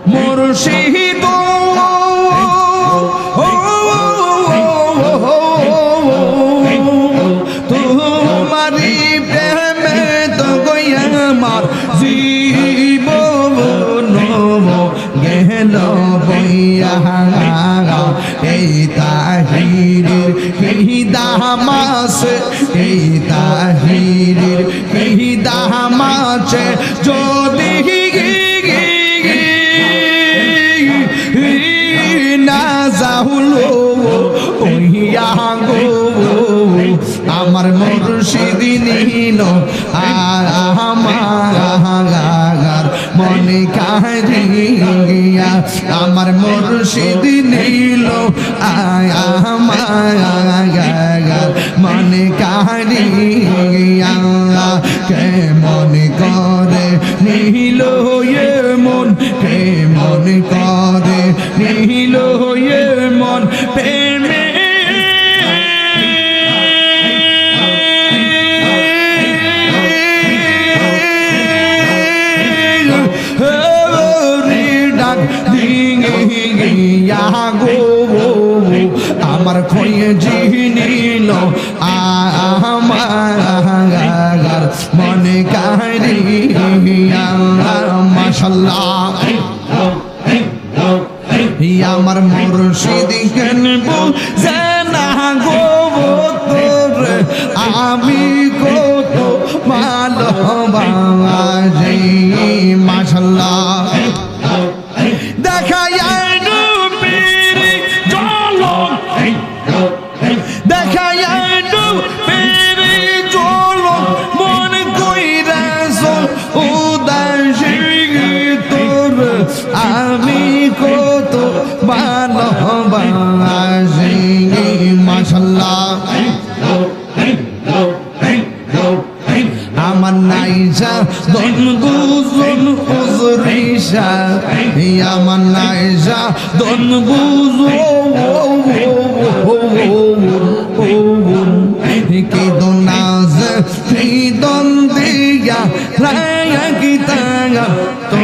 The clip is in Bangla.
মুর্শিদ তোমারি প্রেমে তো গয়া আমার জীবন গেল বইয়া এই তাহিরের এই দামাস এই তাহিরের এই দামাস যদি না যাহুলো ওইয়া গো আমার মুর্শিদ নিল আমার মনে কাহিয়া আমার মুর্শিদ নিল আমার মনে কাহিয়া কে মনে করে নিল এ মন কে মনে করে নিল এ মন প্রেমে আমার খয়ে জিনিল আমার মনে কাহিয়া মাশাআল্লাহ আমার মুর্শিদ কেন জানা গো তোর আমি কত ভালোবাসি মাশাআল্লাহ দেখায় নবীর ঝলক দেখায় নবীর ঝলক মন কইরাছ উদাসী তোর আমি কত ভালোবাসি মাশাআল্লাহ আমার নাইজা দন বুঝুন উজরিশা আমার নাইজা দন বুঝুন কি দোনাজ কি দন দিয়া রায়া কি তাঙ্গা তো